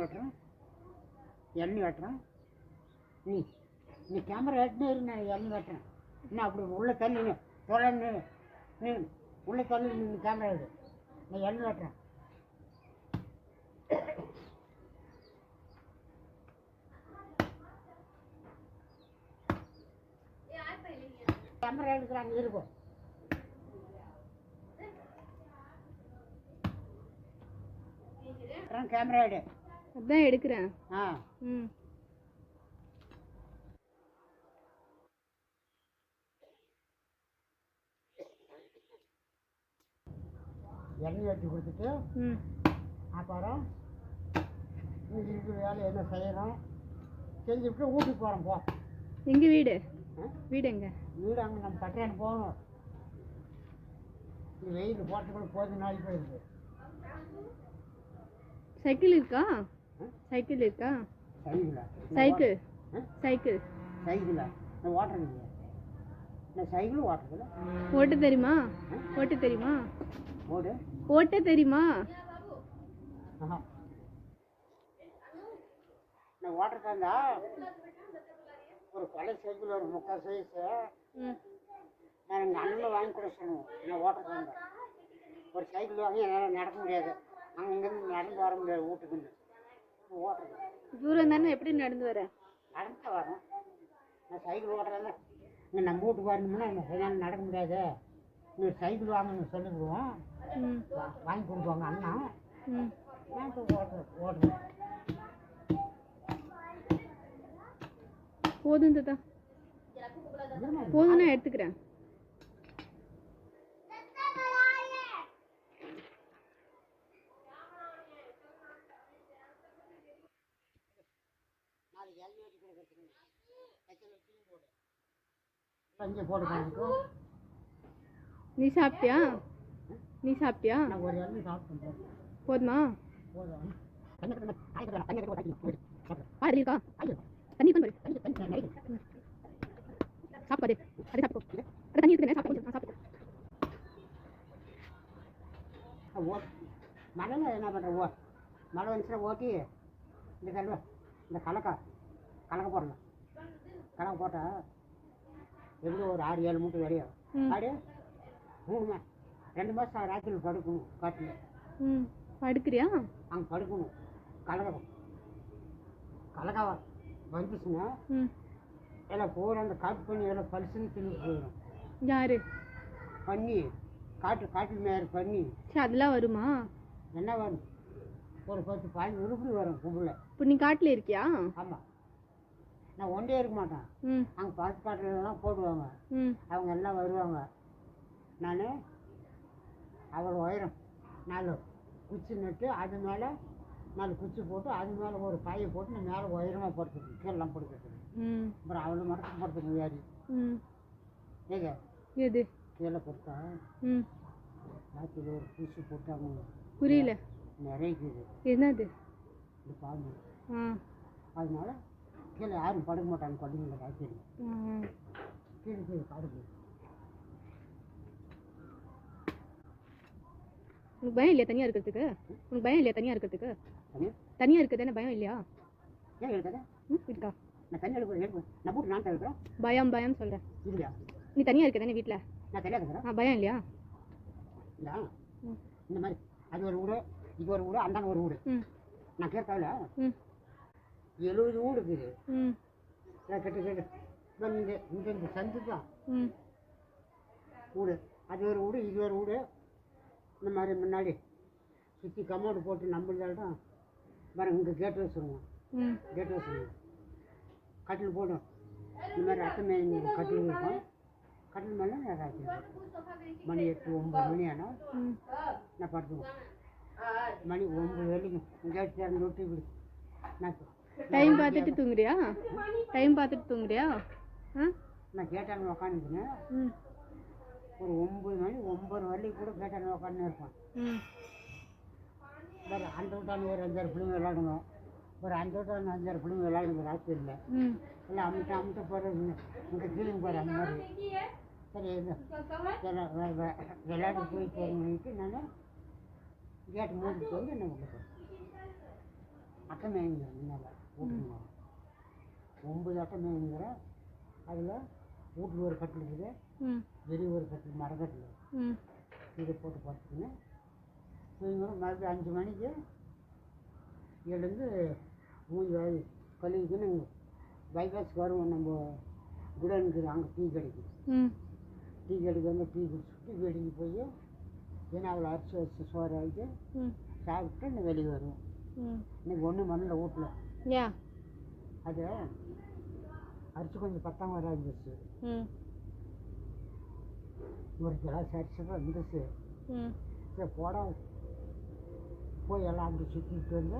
வெட்டுறேன், எண்ணெய் வெட்டுறேன். நீ நீ கேமரா வெட்டினே இரு, நான் எண்ணெய் வெட்டுறேன். இன்னும் அப்படி உள்ள தள்ளி தொலைன்னு நீ உள்ள தள்ளி நீ கேமரா எடு, நான் எண்ணெய் வெட்டுறேன். கேமரா எடுக்கிறாங்க இருக்கும். கேமரா எடு. அதான் எடுக்கிறேன். எண்ணெய் வெட்டி கொடுத்துட்டு அப்புறம் வேலை என்ன செய்யறோம் செஞ்சுட்டு வீட்டுக்கு போகிறோம். போ. எங்க வீடு? வீடு எங்க? வீடு அங்கே நம்ம பட்டறையாண்டு போகணும். இந்த வெயில் போட்டுக்குள்ள போது நாளைக்கு போயிருக்கு. சைக்கிள் இருக்கா? சைக்கிள் இருக்கா? சைக்கிளா? சைக்கிள் சைக்கிள் சைக்கிளா? நான் ஓட்டுறது இல்லையா? நான் சைக்கிளும் ஓட்டுறதில்ல. ஓட்ட தெரியுமா? ஓட்ட தெரியுமா? ஓடு. ஓட்ட தெரியுமா? நான் ஓட்டுறதா ஒரு கொலை சைக்கிள் ஒரு 3/4 சைஸு நான் எங்கள் அண்ணன் வாங்கி கூட சொல்லுவோம். நான் ஓட்டுறதா ஒரு சைக்கிள் வாங்கி என்னால் நடக்க முடியாது. அங்கேருந்து நடந்து வர முடியாது வீட்டுக்குன்னு. ஓட்டுறது தூரம் தானே, எப்படி நடந்து வர? நடந்து வரேன். நான் சைக்கிள் ஓட்டுறதில்ல. இங்கே நம்ம வீட்டுக்கு வரணும்னா என்னால் நடக்க முடியாது. நீங்கள் சைக்கிள் வாங்கணும்னு சொல்லிவிடுவோம். வாங்கி கொடுப்பாங்க அண்ணா. நான் இப்போ ஓட்டுறேன். போதும் தாத்தா, போதும், நான் எடுத்துக்கிறேன். நீ சாப்பிட்டியா? நீ சாப்பிட்டியா? போதுமா? பாரு இருக்கா? தண்ணி சாப்பாடு அது சாப்பிட்டு தண்ணி இருக்கு. சாப்பிட்டு மழையில் என்ன பண்ணுற? மழை வந்துச்சுன்னா ஓட்டி இந்த கலக்கா போடணும். கலக்க போட்டால் எப்படி ஒரு 6-7 மூட்டை வெளியே ஆடு 2 மாதம் ராத்திரியில் படுக்கணும். காட்டில் படுக்கிறியா? அங்கே படுக்கணும். கலக்கா வந்துச்சுன்னா எல்லாம் பூரா அந்த காட்டு பண்ணி எல்லாம் பரிசுன்னு தின்னு போயிடும். யாரு? பண்ணி காட்டில் மேலே பண்ணி. சரி, அதெல்லாம் வருமா? என்ன வரும்? ஒரு 10-15 உருப்படி வரும் கும்பில். இப்போ நீ காட்டில் இருக்கியா? ஆமாம். நான் ஒன்றே இருக்க மாட்டேன். அங்கே பாட்டுலாம் போடுவாங்க. அவங்க எல்லாம் வருவாங்க. நான் அவ்வளோ உயரம் 4 குச்சி நட்டு அது மேலே 4 குச்சி போட்டு அது மேலே ஒரு பாயை போட்டு நான் மேலே உயரமாக படுத்துக்கணும். கீழெல்லாம் படுத்துக்கணும். அப்புறம் அவ்வளோ மடக்கு படுத்துக்கணும். வியாதி ஏங்க எது கீழே கொடுத்தா ராத்திரி ஒரு குச்சி போட்டாங்க. புரியல. நிறைய என்னது? இந்த பாம்பு. அதனால கீழே யாரும் படுக்க மாட்டாங்க. படுங்க ராத்திரி கீழே படுக்கு. உனக்கு பயம் இல்லையா தனியாக இருக்கிறதுக்கு? உனக்கு பயம் இல்லையா தனியாக இருக்கிறதுக்கு? தனியாக இருக்கிறது என்ன பயம் இல்லையா? ஏன் இருக்காது? இருக்கா? நான் தனியாக எடுப்பேன். நான் போட்டு நான் தவிர்க்கிறேன். பயம் சொல்கிறேன். இல்லையா? நீ தனியாக இருக்கிறதானே வீட்டில்? நான் தனியாக இருக்கிறேன். பயம் இல்லையா? இல்லை இந்த மாதிரி அது ஒரு வீடு, இது ஒரு வீடு, அந்தான ஒரு வீடு. நான் கேட்கல 70 வீடு இருக்குது. கேட்டு இந்த சந்து தான் வீடு. அது ஒரு வீடு, இது ஒரு வீடு. இந்த மாதிரி முன்னாடி சுற்றி கமோடு போட்டு நம்பிதான் பாருங்க. இங்கே கேட்டு வச்சுருவோம். கேட்டு வச்சுருவோம். கட்டில் போடும். இந்த மாதிரி அத்தனை கட்டில் இருக்கும். கட்டில் மேலே ராத்திரி மணி 8-9 மணி ஆனால் நான் படுத்துவோம். மணி 9 வரைக்கும் கேட்டு திறந்து விட்டு இப்படி நான் டைம் பார்த்துட்டு தூங்குறியா? டைம் பார்த்துட்டு தூங்குறியா? நான் கேட்டாங்க உக்காந்துருக்கேன். ஒரு 9 மணி 9 வரைக்கும் கூட கேட்டாங்க உக்காந்து இருப்பேன். வேறு அந்த விட்டாங்க ஒரு 5-6 பிள்ளைங்க விளாடுங்க. ஒரு 5 விட்டாங்க 5-6 பிள்ளைங்க விளாடுங்க ராத்திரியில். எல்லாம் அமிட்ட போகிறது இங்கே கீழே போகிற அந்த மாதிரி. சரி விளையாட்டு போயிட்டு வரணுன்ட்டு நான் கேட்டு மூடிட்டு வந்து என்ன கொடுப்பேன். அட்டை மேய்ங்கிறேன் முன்னால் வீட்டுக்குங்க 9 அட்டை மேய்ங்கிறேன். அதில் வீட்டுக்கு ஒரு கட்டில் இருக்குது, வெளியே ஒரு கட்டில் மரக்கட்டில் இதை போட்டு பார்த்துக்கின்னு தூங்கிடும். மறுபடியும் 5 மணிக்கு எழுந்து மூஞ்சி வாய் கழுவிக்கின்னு பைபாஸ்க்கு வருவோம். நம்ம குடனுக்கு அங்கே டீ கிடைக்கும். டீ கடைக்கு வந்து டீ குடிச்சுட்டு வீட்டுக்கு போய் ஏன்னா அவ்வளோ அரிசி வச்சு சோறு ஆகிட்டு சாப்பிட்டு இன்னும் வெளியே வருவோம். இன்னைக்கு ஒன்றும் பண்ணல வீட்டில். அது அரிசி கொஞ்சம் பத்தாம வர இருந்துச்சு. ஒரு கிளாஸ் அரிசி தான் இருந்துச்சு. சரி போட போய் எல்லாம் அப்படி சுற்றிட்டு வந்து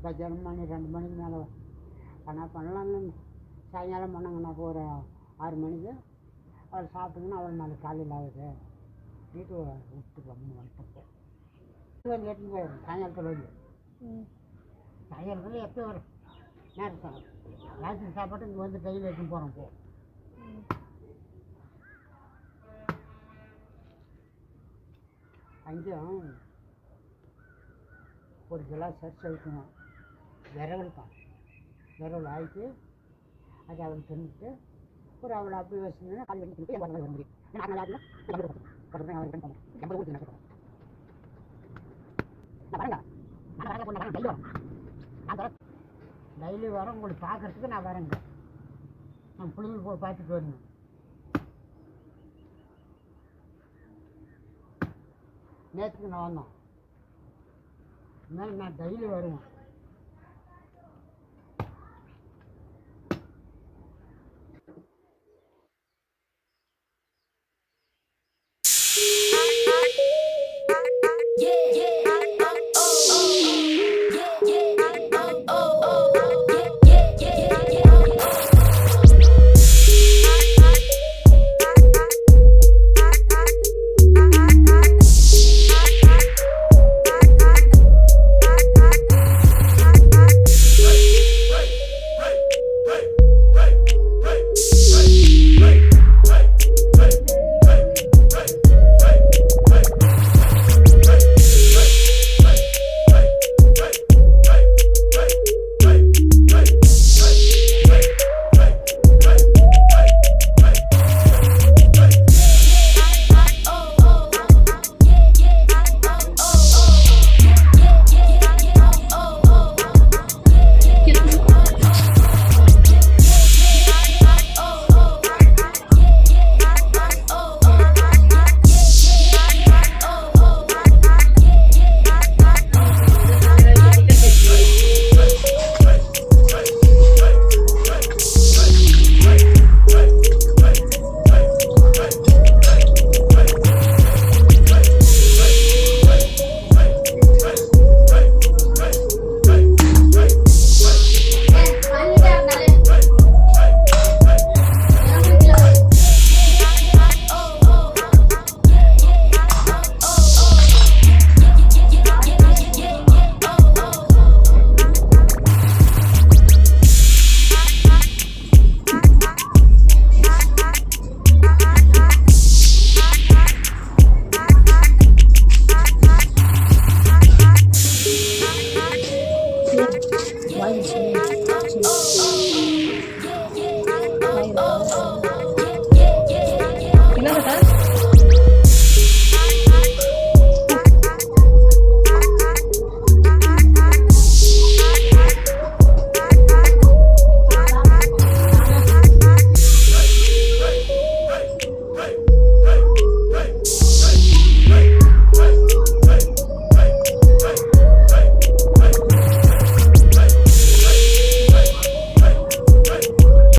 மத்தியானம் மணி 2 மணிக்கு மேலே பண்ணலாம்னு சாயங்காலம் பண்ணாங்கன்னா ஒரு 6 மணிக்கு அவள் சாப்பிட்டுங்கன்னா அவள் நாளைக்கு காலையில் ஆகுது வீட்டு விட்டு வந்துட்டு வந்து எட்டுன்னு போயிடும். சாயங்காலத்தில் வந்து சாயங்காலத்தில் எப்போ வரும் நேரம் ராத்திரி சாப்பாட்டு இங்கே வந்து கையில் எடுத்துன்னு போகிறோம். போ அங்கேயும் ஒரு கிளாஸ் அரிசி வைக்கணும். விரவல் தான் விரவல் ஆகிட்டு அது அவள் தின்னுட்டு ஒரு அவளை அப்படி வச்சுருந்தேன்னா கால் வரைக்கும் தின்னுட்டு வர முடியும். டெய்லி வரேன் உங்களுக்கு பார்க்கறதுக்கு நான் வரேங்க. நான் பிள்ளைங்க போய் பார்த்துட்டு வரணும். நேற்றுக்கு நான் வந்தோம். அதனால நான் டெய்லி வருவேன்.